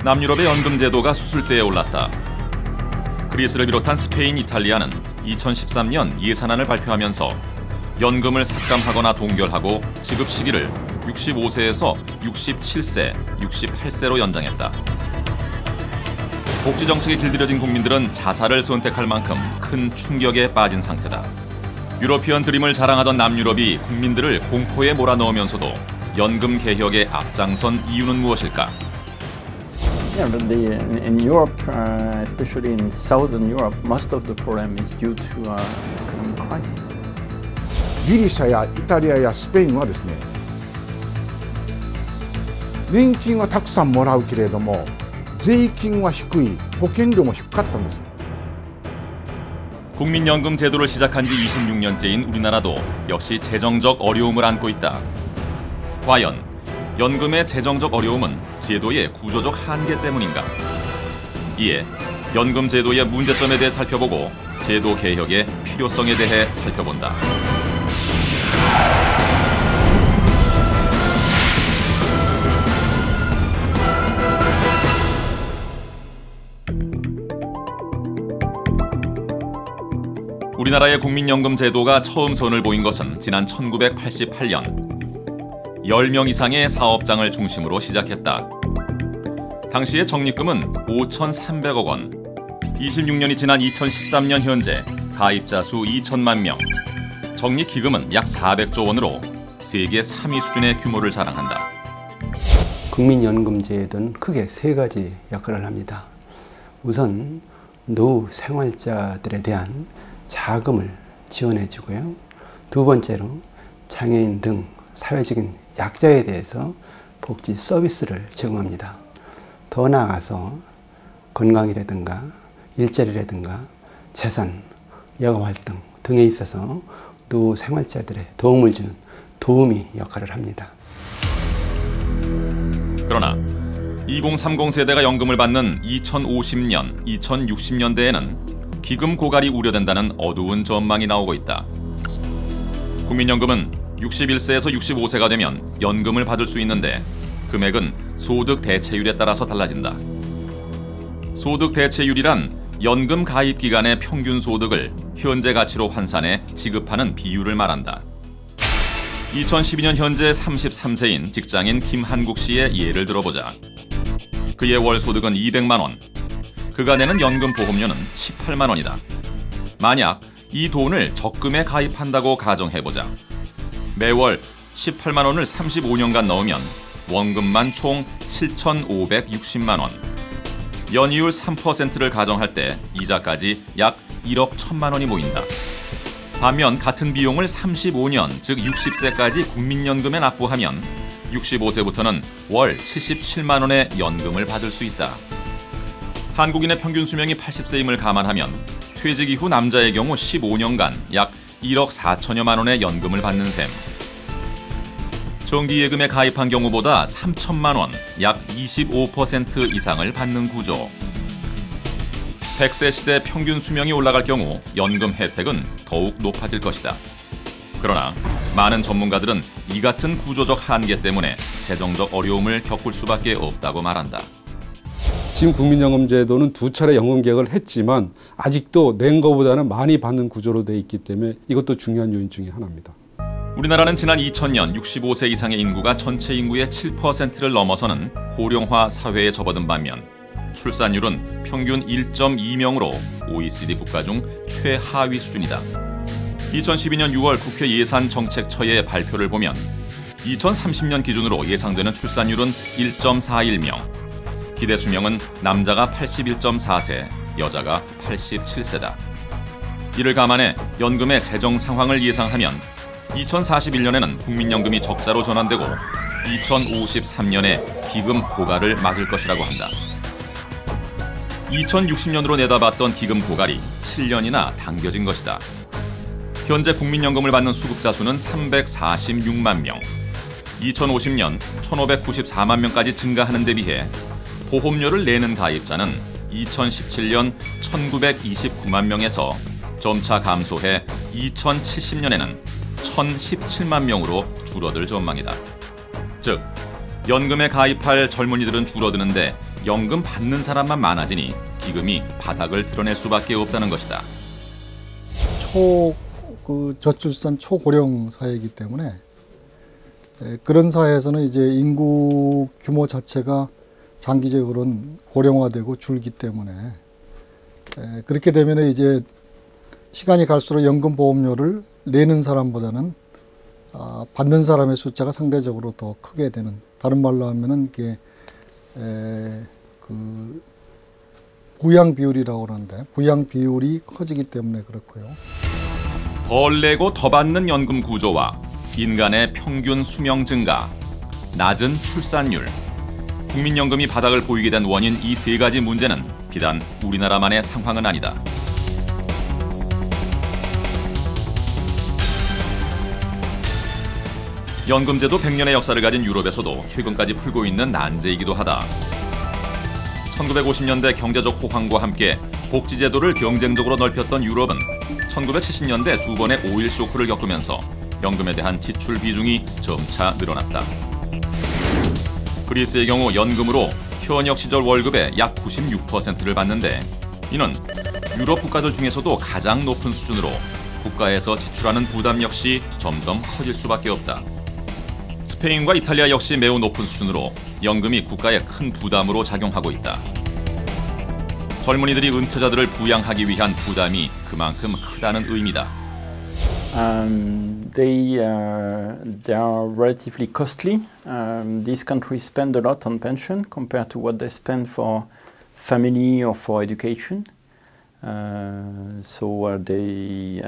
남유럽의 연금 제도가 수술대에 올랐다. 그리스를 비롯한 스페인, 이탈리아는 2013년 예산안을 발표하면서 연금을 삭감하거나 동결하고 지급 시기를 65세에서 67세, 68세로 연장했다. 복지 정책에 길들여진 국민들은 자살을 선택할 만큼 큰 충격에 빠진 상태다. 유러피언 드림을 자랑하던 남유럽이 국민들을 공포에 몰아넣으면서도 연금 개혁에 앞장선 이유는 무엇일까? Yeah, but in Europe, especially in Southern Europe, most of the problem is due to economic crisis. ギリシャやイタリアやスペインはですね、年金はたくさんもらうけれども、税金は低い、保険料も低かったんです。 국민연금 제도를 시작한 지 26년째인 우리나라도 역시 재정적 어려움을 안고 있다. 과연 연금의 재정적 어려움은 제도의 구조적 한계 때문인가? 이에 연금 제도의 문제점에 대해 살펴보고 제도 개혁의 필요성에 대해 살펴본다. 우리나라의 국민연금 제도가 처음 선을 보인 것은 지난 1988년. 10명 이상의 사업장을 중심으로 시작했다. 당시의 적립금은 5,300억 원. 26년이 지난 2013년 현재 가입자 수 2천만 명. 적립 기금은 약 400조 원으로 세계 3위 수준의 규모를 자랑한다. 국민연금 제도는 크게 세 가지 역할을 합니다. 우선 노후 생활자들에 대한 자금을 지원해주고요. 두 번째로 장애인 등 사회적인 약자에 대해서 복지 서비스를 제공합니다. 더 나아가서 건강이라든가 일자리라든가 재산, 여가활동 등에 있어서 노후 생활자들의 도움을 주는 도우미 역할을 합니다. 그러나 2030 세대가 연금을 받는 2050년, 2060년대에는 기금 고갈이 우려된다는 어두운 전망이 나오고 있다. 국민연금은 61세에서 65세가 되면 연금을 받을 수 있는데 금액은 소득 대체율에 따라서 달라진다. 소득 대체율이란 연금 가입 기간의 평균 소득을 현재 가치로 환산해 지급하는 비율을 말한다. 2012년 현재 33세인 직장인 김한국 씨의 예를 들어보자. 그의 월 소득은 200만 원. 그가 내는 연금 보험료는 18만 원이다. 만약 이 돈을 적금에 가입한다고 가정해보자. 매월 18만 원을 35년간 넣으면 원금만 총 7,560만 원. 연이율 3%를 가정할 때 이자까지 약 1억 1천만 원이 모인다. 반면 같은 비용을 35년, 즉 60세까지 국민연금에 납부하면 65세부터는 월 77만 원의 연금을 받을 수 있다. 한국인의 평균 수명이 80세임을 감안하면 퇴직 이후 남자의 경우 15년간 약 1억 4천여만 원의 연금을 받는 셈. 정기예금에 가입한 경우보다 3천만 원, 약 25% 이상을 받는 구조. 100세 시대 평균 수명이 올라갈 경우 연금 혜택은 더욱 높아질 것이다. 그러나 많은 전문가들은 이 같은 구조적 한계 때문에 재정적 어려움을 겪을 수밖에 없다고 말한다. 지금 국민연금 제도는 2차례 연금 개혁을 했지만 아직도 낸 것보다는 많이 받는 구조로 돼 있기 때문에 이것도 중요한 요인 중에 하나입니다. 우리나라는 지난 2000년 65세 이상의 인구가 전체 인구의 7%를 넘어서는 고령화 사회에 접어든 반면 출산율은 평균 1.2명으로 OECD 국가 중 최하위 수준이다. 2012년 6월 국회 예산정책처의 발표를 보면 2030년 기준으로 예상되는 출산율은 1.41명, 기대 수명은 남자가 81.4세, 여자가 87세다. 이를 감안해 연금의 재정 상황을 예상하면 2041년에는 국민연금이 적자로 전환되고 2053년에 기금 고갈을 맞을 것이라고 한다. 2060년으로 내다봤던 기금 고갈이 7년이나 당겨진 것이다. 현재 국민연금을 받는 수급자 수는 346만 명. 2050년 1,594만 명까지 증가하는 데 비해 보험료를 내는 가입자는 2017년 1,929만 명에서 점차 감소해 2070년에는 1,017만 명으로 줄어들 전망이다. 즉, 연금에 가입할 젊은이들은 줄어드는데 연금 받는 사람만 많아지니 기금이 바닥을 드러낼 수밖에 없다는 것이다. 저출산 초고령 사회이기 때문에 그런 사회에서는 이제 인구 규모 자체가 장기적으로는 고령화되고 줄기 때문에 그렇게 되면 이제 시간이 갈수록 연금 보험료를 내는 사람보다는 받는 사람의 숫자가 상대적으로 더 크게 되는, 다른 말로 하면은 이게 그 부양 비율이라고 그러는데 부양 비율이 커지기 때문에 그렇고요. 덜 내고 더 받는 연금 구조와 인간의 평균 수명 증가, 낮은 출산율, 국민연금이 바닥을 보이게 된 원인 이 세 가지 문제는 비단 우리나라만의 상황은 아니다. 연금제도 100년의 역사를 가진 유럽에서도 최근까지 풀고 있는 난제이기도 하다. 1950년대 경제적 호황과 함께 복지제도를 경쟁적으로 넓혔던 유럽은 1970년대 두 번의 오일 쇼크를 겪으면서 연금에 대한 지출 비중이 점차 늘어났다. 그리스의 경우 연금으로 현역 시절 월급의 약 96%를 받는데 이는 유럽 국가들 중에서도 가장 높은 수준으로 국가에서 지출하는 부담 역시 점점 커질 수밖에 없다. 스페인과 이탈리아 역시 매우 높은 수준으로 연금이 국가에 큰 부담으로 작용하고 있다. 젊은이들이 은퇴자들을 부양하기 위한 부담이 그만큼 크다는 의미다. They are relatively costly. These countries spend a lot on pension compared to what they spend for family or for education. So they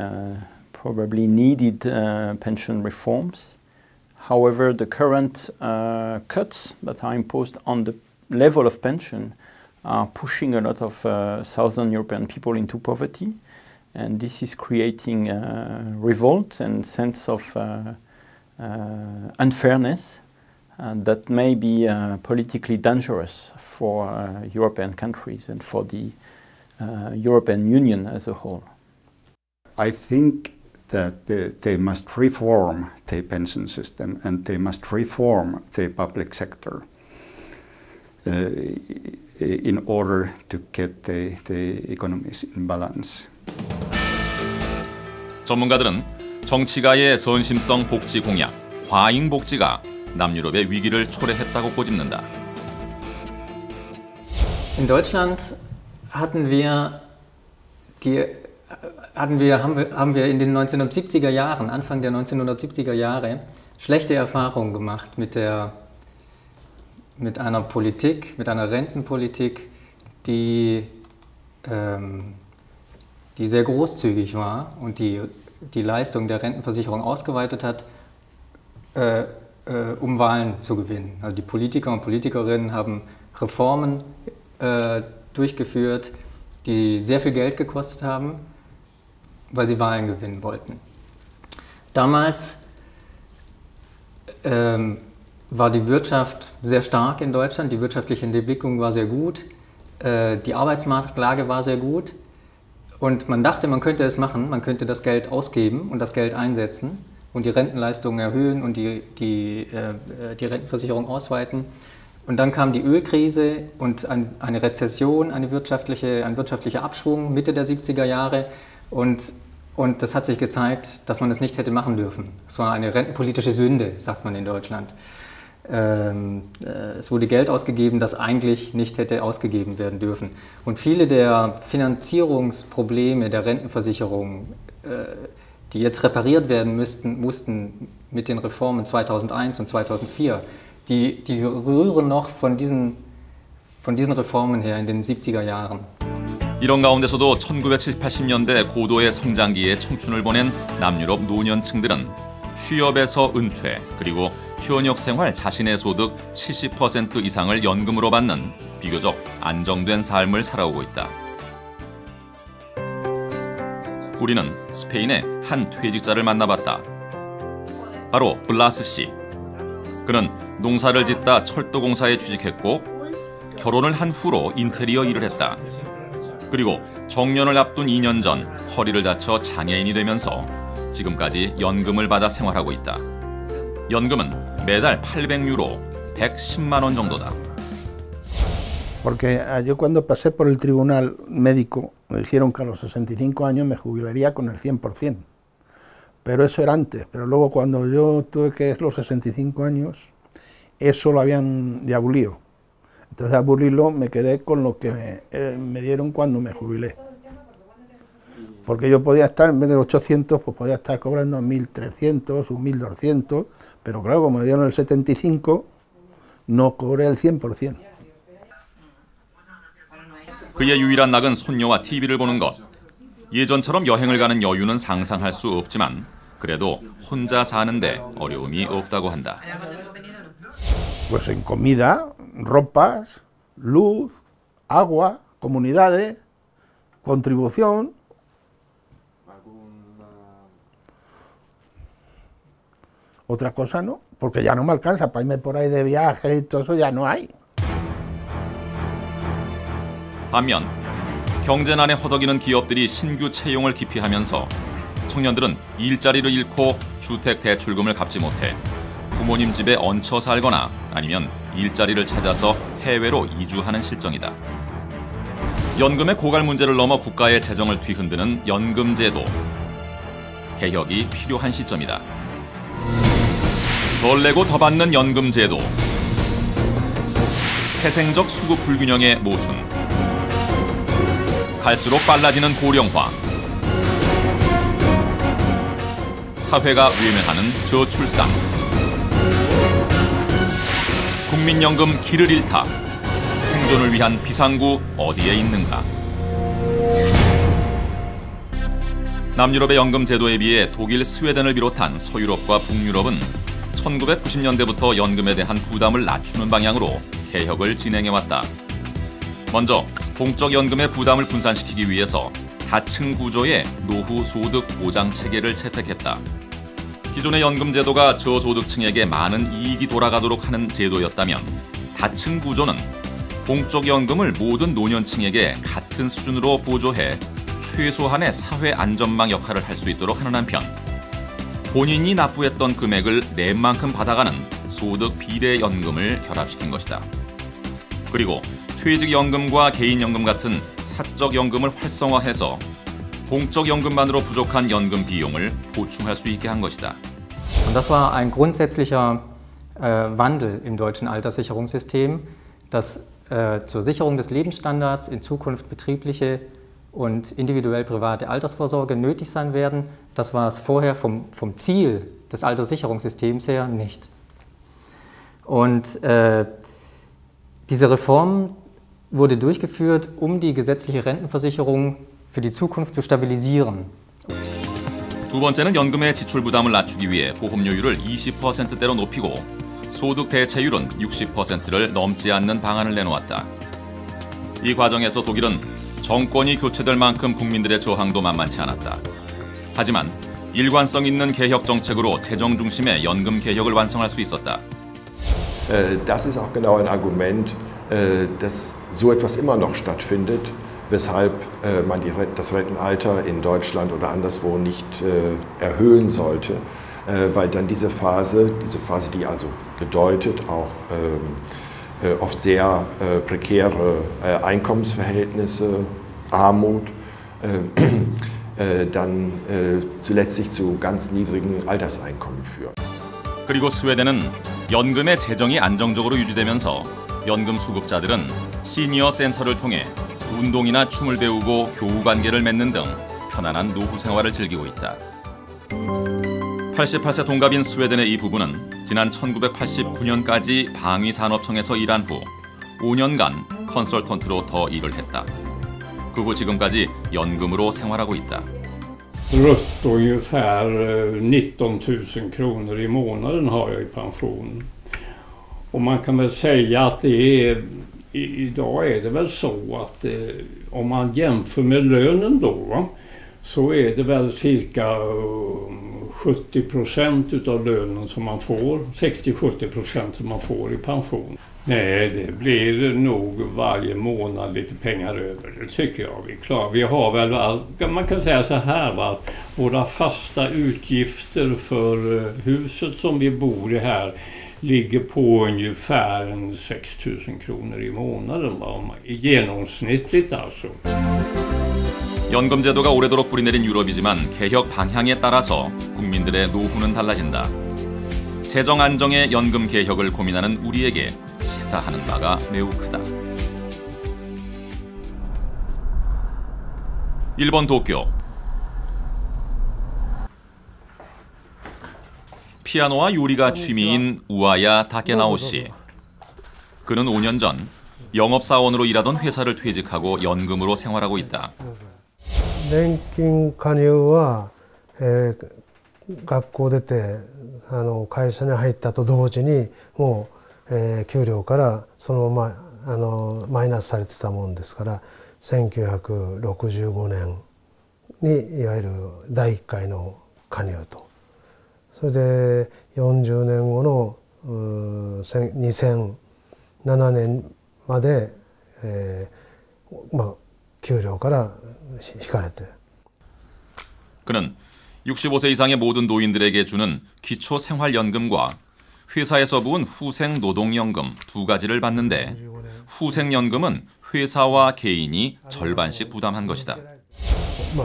probably needed pension reforms. However, the current cuts that are imposed on the level of pension are pushing a lot of Southern European people into poverty, and this is creating revolt and sense of unfairness that may be politically dangerous for European countries and for the European Union as a whole. I think that they must reform the pension system and they must reform the public sector in order to get the economies in balance. 전문가들은 정치가의 선심성 복지 공약, 과잉 복지가 남유럽의 위기를 초래했다고 꼬집는다. In Deutschland haben wir in den 1970er Jahren, Anfang der 1970er Jahre, schlechte Erfahrungen gemacht mit einer Politik, mit einer Rentenpolitik, die sehr großzügig war und die Leistung der Rentenversicherung ausgeweitet hat, um Wahlen zu gewinnen. Also die Politiker und Politikerinnen haben Reformen durchgeführt, die sehr viel Geld gekostet haben, weil sie Wahlen gewinnen wollten. Damals war die Wirtschaft sehr stark in Deutschland, die wirtschaftliche Entwicklung war sehr gut, die Arbeitsmarktlage war sehr gut und man dachte, man könnte es machen, man könnte das Geld ausgeben und das Geld einsetzen und die Rentenleistungen erhöhen und die Rentenversicherung ausweiten. Und dann kam die Ölkrise und eine Rezession, ein wirtschaftlicher Abschwung Mitte der 70er Jahre. Und das hat sich gezeigt, dass man es nicht hätte machen dürfen. Es war eine rentenpolitische Sünde, sagt man in Deutschland. Es wurde Geld ausgegeben, das eigentlich nicht hätte ausgegeben werden dürfen. Und viele der Finanzierungsprobleme der Rentenversicherung, die jetzt repariert werden mussten mit den Reformen 2001 und 2004, die rühren noch von diesen Reformen her in den 70er Jahren. 이런 가운데서도 1970, 80년대 고도의 성장기에 청춘을 보낸 남유럽 노년층들은 취업에서 은퇴, 그리고 현역 생활 자신의 소득 70% 이상을 연금으로 받는 비교적 안정된 삶을 살아오고 있다. 우리는 스페인의 한 퇴직자를 만나봤다. 바로 블라스 씨. 그는 농사를 짓다 철도공사에 취직했고 결혼을 한 후로 인테리어 일을 했다. 그리고 정년을 앞둔 2년 전 허리를 다쳐 장애인이 되면서 지금까지 연금을 받아 생활하고 있다. 연금은 매달 800유로, 110만 원 정도다. Porque yo cuando pasé por el tribunal médico me dijeron que a los 65 años me jubilaría con el 100%. Pero eso era antes, pero luego cuando yo tuve que los 65 años, eso lo habían ya abolido. Entonces, a abolirlo me quedé con lo que me dieron cuando me jubilé. Porque yo podía estar, en vez de 800, pues podía estar cobrando 1.300 o 1.200, pero claro, como me dieron el 75, no cobré el 100%. 그의 유일한 낙은 손녀와 TV를 보는 것. 예전처럼 여행을 가는 여유는 상상할 수 없지만 그래도 혼자 사는데 어려움이 없다고 한다. Pues en comida, ropas, luz, agua, comunidades, contribución. Otra cosa no, porque ya no me alcanza para irme por ahí de viaje y todo eso ya no hay. 반면 경제난에 허덕이는 기업들이 신규 채용을 기피하면서 청년들은 일자리를 잃고 주택 대출금을 갚지 못해 부모님 집에 얹혀 살거나 아니면 일자리를 찾아서 해외로 이주하는 실정이다. 연금의 고갈 문제를 넘어 국가의 재정을 뒤흔드는 연금제도. 개혁이 필요한 시점이다. 덜 내고 더 받는 연금제도. 태생적 수급 불균형의 모순. 갈수록 빨라지는 고령화. 사회가 외면하는 저출산. 국민연금 길을 잃다. 생존을 위한 비상구 어디에 있는가? 남유럽의 연금 제도에 비해 독일, 스웨덴을 비롯한 서유럽과 북유럽은 1990년대부터 연금에 대한 부담을 낮추는 방향으로 개혁을 진행해왔다. 먼저 공적 연금의 부담을 분산시키기 위해서 다층 구조의 노후 소득 보장 체계를 채택했다. 기존의 연금 제도가 저소득층에게 많은 이익이 돌아가도록 하는 제도였다면 다층 구조는 공적 연금을 모든 노년층에게 같은 수준으로 보조해 최소한의 사회 안전망 역할을 할 수 있도록 하는 한편 본인이 납부했던 금액을 낸 만큼 받아가는 소득 비례 연금을 결합시킨 것이다. 그리고 퇴직연금과 개인연금 같은 사적연금을 활성화해서 공적연금만으로 부족한 연금 비용을 보충할 수 있게 한 것이다. Und das war ein grundsätzlicher Wandel im deutschen Alterssicherungssystem, dass zur Sicherung des Lebensstandards in Zukunft betriebliche und individuell private Altersvorsorge nötig sein werden. Das war es vorher vom Ziel des Alterssicherungssystems her nicht. Und diese Reform wurde durchgeführt, um die gesetzliche Rentenversicherung für die Zukunft zu stabilisieren. 두 번째는 연금의 지출 부담을 낮추기 위해 보험료율을 20%대로 높이고 소득 대체율은 60%를 넘지 않는 방안을 내놓았다. 이 과정에서 독일은 정권이 교체될 만큼 국민들의 저항도 만만치 않았다. 하지만 일관성 있는 개혁 정책으로 재정 중심의 연금 개혁을 완성할 수 있었다. Das ist auch genau ein Argument, dass so etwas immer noch stattfindet, weshalb man das Rentenalter in Deutschland oder anderswo nicht erhöhen sollte, weil dann diese Phase, die also bedeutet auch oft sehr prekäre Einkommensverhältnisse, Armut, dann zuletzt zu ganz niedrigen Alterseinkommen führt. 그리고 스웨덴은 연금의 재정이 안정적으로 유지되면서 연금 수급자들은 시니어 센터를 통해 운동이나 춤을 배우고 교우 관계를 맺는 등 편안한 노후 생활을 즐기고 있다. 88세 동갑인 스웨덴의 이 부부는 지난 1989년까지 방위산업청에서 일한 후 5년간 컨설턴트로 더 일을 했다. 그 후 지금까지 연금으로 생활하고 있다. Brutto ungefär 19 000 kronor i månaden har jag i pension. Och man kan väl säga att idag är det väl så att om man jämför med lönen då så är det väl cirka 70% av lönen som man får, 60-70% som man får i pension. Nej, det blir nog varje månad lite pengar över, det tycker jag vi klarar. Vi har väl, man kan säga så här va, att våra fasta utgifter för huset som vi bor i här, ligger på ungefär 6 000 kronor i månaden, genomsnittligt alltså. 연금제도가 오래도록 뿌리내린 유럽이지만 개혁 방향에 따라서 국민들의 노후는 달라진다. 재정 안정의 연금 개혁을 고민하는 우리에게 시사하는 바가 매우 크다. 일본 도쿄. 피아노와 요리가 취미인 우아야 타케나오 씨. 그는 5년 전 영업사원으로 일하던 회사를 퇴직하고 연금으로 생활하고 있다. 年金加入は、学校出て会社に入ったと同時にもう、給料からそのままマイナスされてたもんですから1965年にいわゆる第1回の加入とそれで40年後の2007年まで、給料から引かれて 그는 65세 이상의 모든 노인들에게 주는 기초생활연금과 회사에서 부은 후생노동연금 두 가지를 받는데 후생연금은 회사와 개인이 절반씩 부담한 것이다.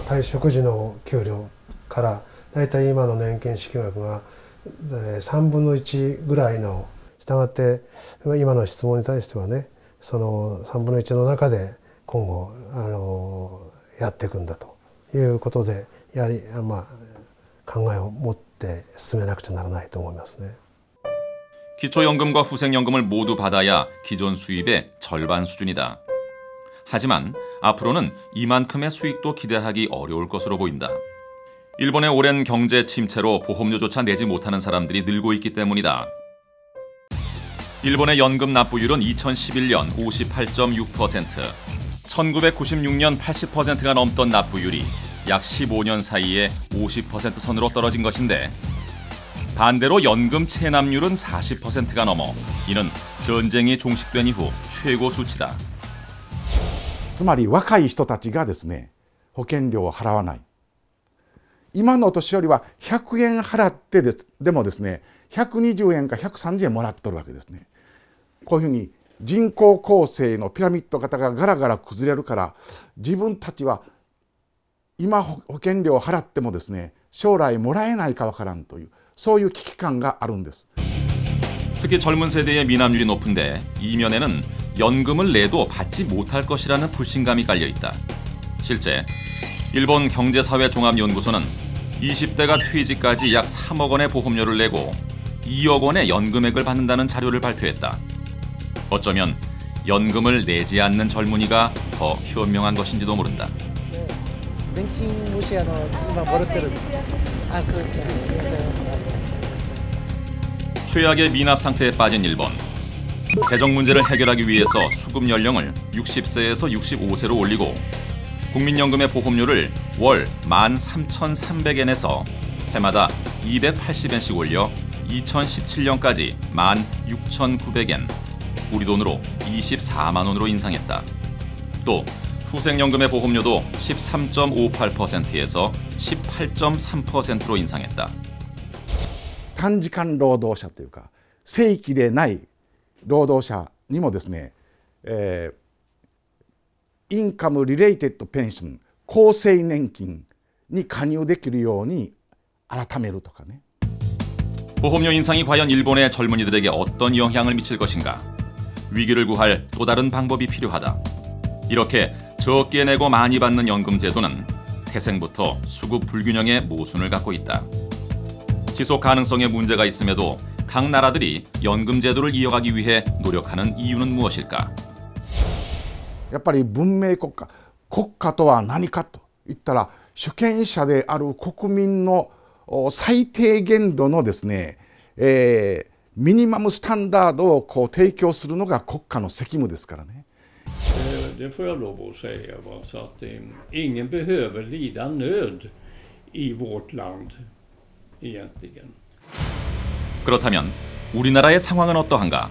退職時の給料からだいたい今の年金支給額が3分の1ぐらいのしたがって今の質問に対してはねその3分の1の中で今後やっていくんだということでやはり考えを持って進めなくちゃならないと思いますね. 기초연금과 후생연금을 모두 받아야 기존 수입의 절반 수준이다. 하지만 앞으로는 이만큼의 수익도 기대하기 어려울 것으로 보인다. 일본의 오랜 경제 침체로 보험료조차 내지 못하는 사람들이 늘고 있기 때문이다. 일본의 연금 납부율은 2011년 58.6%, 1996년 80%가 넘던 납부율이 약 15년 사이에 50% 선으로 떨어진 것인데 반대로 연금 체납률은 40%가 넘어 이는 전쟁이 종식된 이후 최고 수치다. つまり若い人たちがですね、保険料を払わない。今のお年寄りは100円払ってでもですね、120円か130円もらってるわけですね。こういうふうに人口構成のピラミッド型がガラガラ崩れるから、自分たちは今保険料を払ってもですね、将来もらえないかわからんという、そういう危機感があるんです。 특히 젊은 세대의 미납률이 높은데 이면에는 연금을 내도 받지 못할 것이라는 불신감이 깔려 있다. 실제 일본 경제사회종합연구소는 20대가 퇴직까지 약 3억 원의 보험료를 내고 2억 원의 연금액을 받는다는 자료를 발표했다. 어쩌면 연금을 내지 않는 젊은이가 더 현명한 것인지도 모른다. 최악의 미납 상태에 빠진 일본. 재정 문제를 해결하기 위해서 수급 연령을 60세에서 65세로 올리고 국민연금의 보험료를 월 13,300엔에서 해마다 280엔씩 올려 2017년까지 16,900엔, 우리 돈으로 24만 원으로 인상했다. 또 후생연금의 보험료도 13.58%에서 18.3%로 인상했다. 단기간労働者というか正規でない労働者にもですね、インカムリレイテッドペンション厚生年金に加入できるように改めるとかね. 보험료 인상이 과연 일본의 젊은이들에게 어떤 영향을 미칠 것인가? 위기를 구할 또 다른 방법이 필요하다. 이렇게 적게 내고 많이 받는 연금 제도는 태생부터 수급 불균형의 모순을 갖고 있다. 지속 가능성에 문제가 있음에도 각 나라들이 연금 제도를 이어가기 위해 노력하는 이유는 무엇일까? やっぱり文明国家、国家とは何かと言ったら主権者である国民の最低限度のですね、ミニマムスタンダードをこう提供するのが国家の責務ですからね。 Det får jag lov att säga, så att ingen behöver lida nöd i vårt land egentligen. 그렇다면 우리나라의 상황은 어떠한가?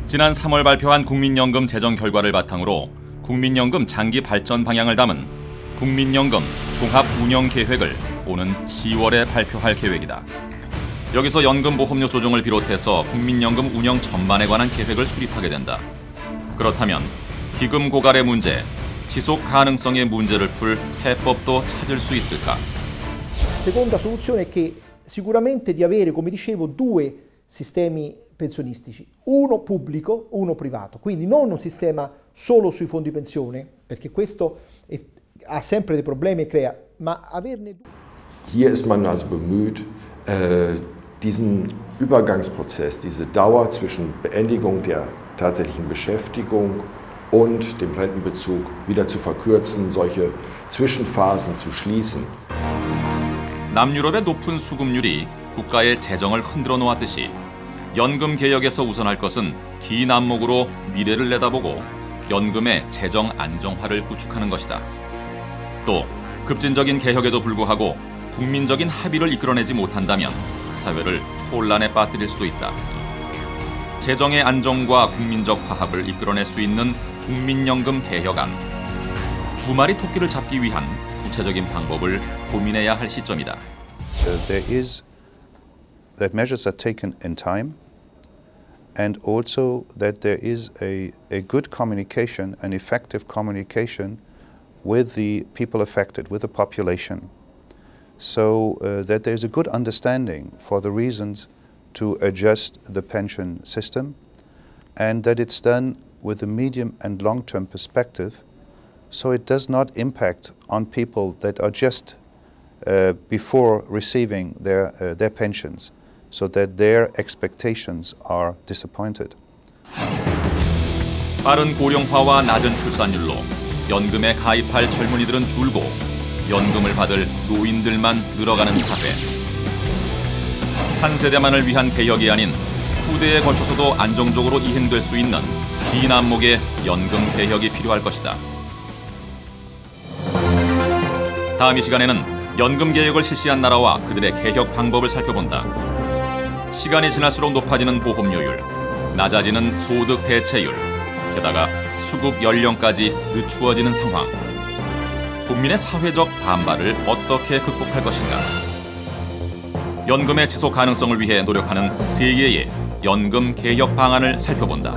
지난 3월 발표한 국민연금 재정 결과를 바탕으로 국민연금 장기 발전 방향을 담은 국민연금 종합 운영 계획을 오는 10월에 발표할 계획이다. 여기서 연금보험료 조정을 비롯해서 국민연금 운영 전반에 관한 계획을 수립하게 된다. 그렇다면 기금 고갈의 문제, 지속 가능성의 문제를 풀 해법도 찾을 수 있을까? Seconda soluzione è che sicuramente di avere, come dicevo, due sistemi pensionistici, uno pubblico, uno privato, quindi non un sistema solo sui fondi pensione, perché questo ha sempre dei problemi e crea, ma averne due. Hier ist man also bemüht, diesen Übergangsprozess, diese Dauer zwischen Beendigung der tatsächlichen Beschäftigung und dem Rentenbezug wieder zu verkürzen, solche Zwischenphasen zu schließen. 남유럽의 높은 수급률이 국가의 재정을 흔들어 놓았듯이 연금 개혁에서 우선할 것은 긴 안목으로 미래를 내다보고 연금의 재정 안정화를 구축하는 것이다. 또 급진적인 개혁에도 불구하고 국민적인 합의를 이끌어내지 못한다면 사회를 혼란에 빠뜨릴 수도 있다. 재정의 안정과 국민적 화합을 이끌어낼 수 있는 국민연금 개혁안. 두 마리 토끼를 잡기 위한 구체적인 방법을 고민해야 할 시점이다. There is that measures are taken in time, and also that there is a good communication, an effective communication with the people affected, with the population, so that there is a good understanding for the reasons to adjust the pension system, and that it's done with a medium and long-term perspective, so it does not impact on people that are just before receiving their pensions, so that their expectations are disappointed. 빠른 고령화와 낮은 출산율로 연금에 가입할 젊은이들은 줄고 연금을 받을 노인들만 늘어가는 사회. 한 세대만을 위한 개혁이 아닌 후대에 걸쳐서도 안정적으로 이행될 수 있는 긴 안목의 연금 개혁이 필요할 것이다. 다음 이 시간에는 연금 개혁을 실시한 나라와 그들의 개혁 방법을 살펴본다. 시간이 지날수록 높아지는 보험료율, 낮아지는 소득 대체율, 게다가 수급 연령까지 늦추어지는 상황. 국민의 사회적 반발을 어떻게 극복할 것인가? 연금의 지속 가능성을 위해 노력하는 세계의 연금 개혁 방안을 살펴본다.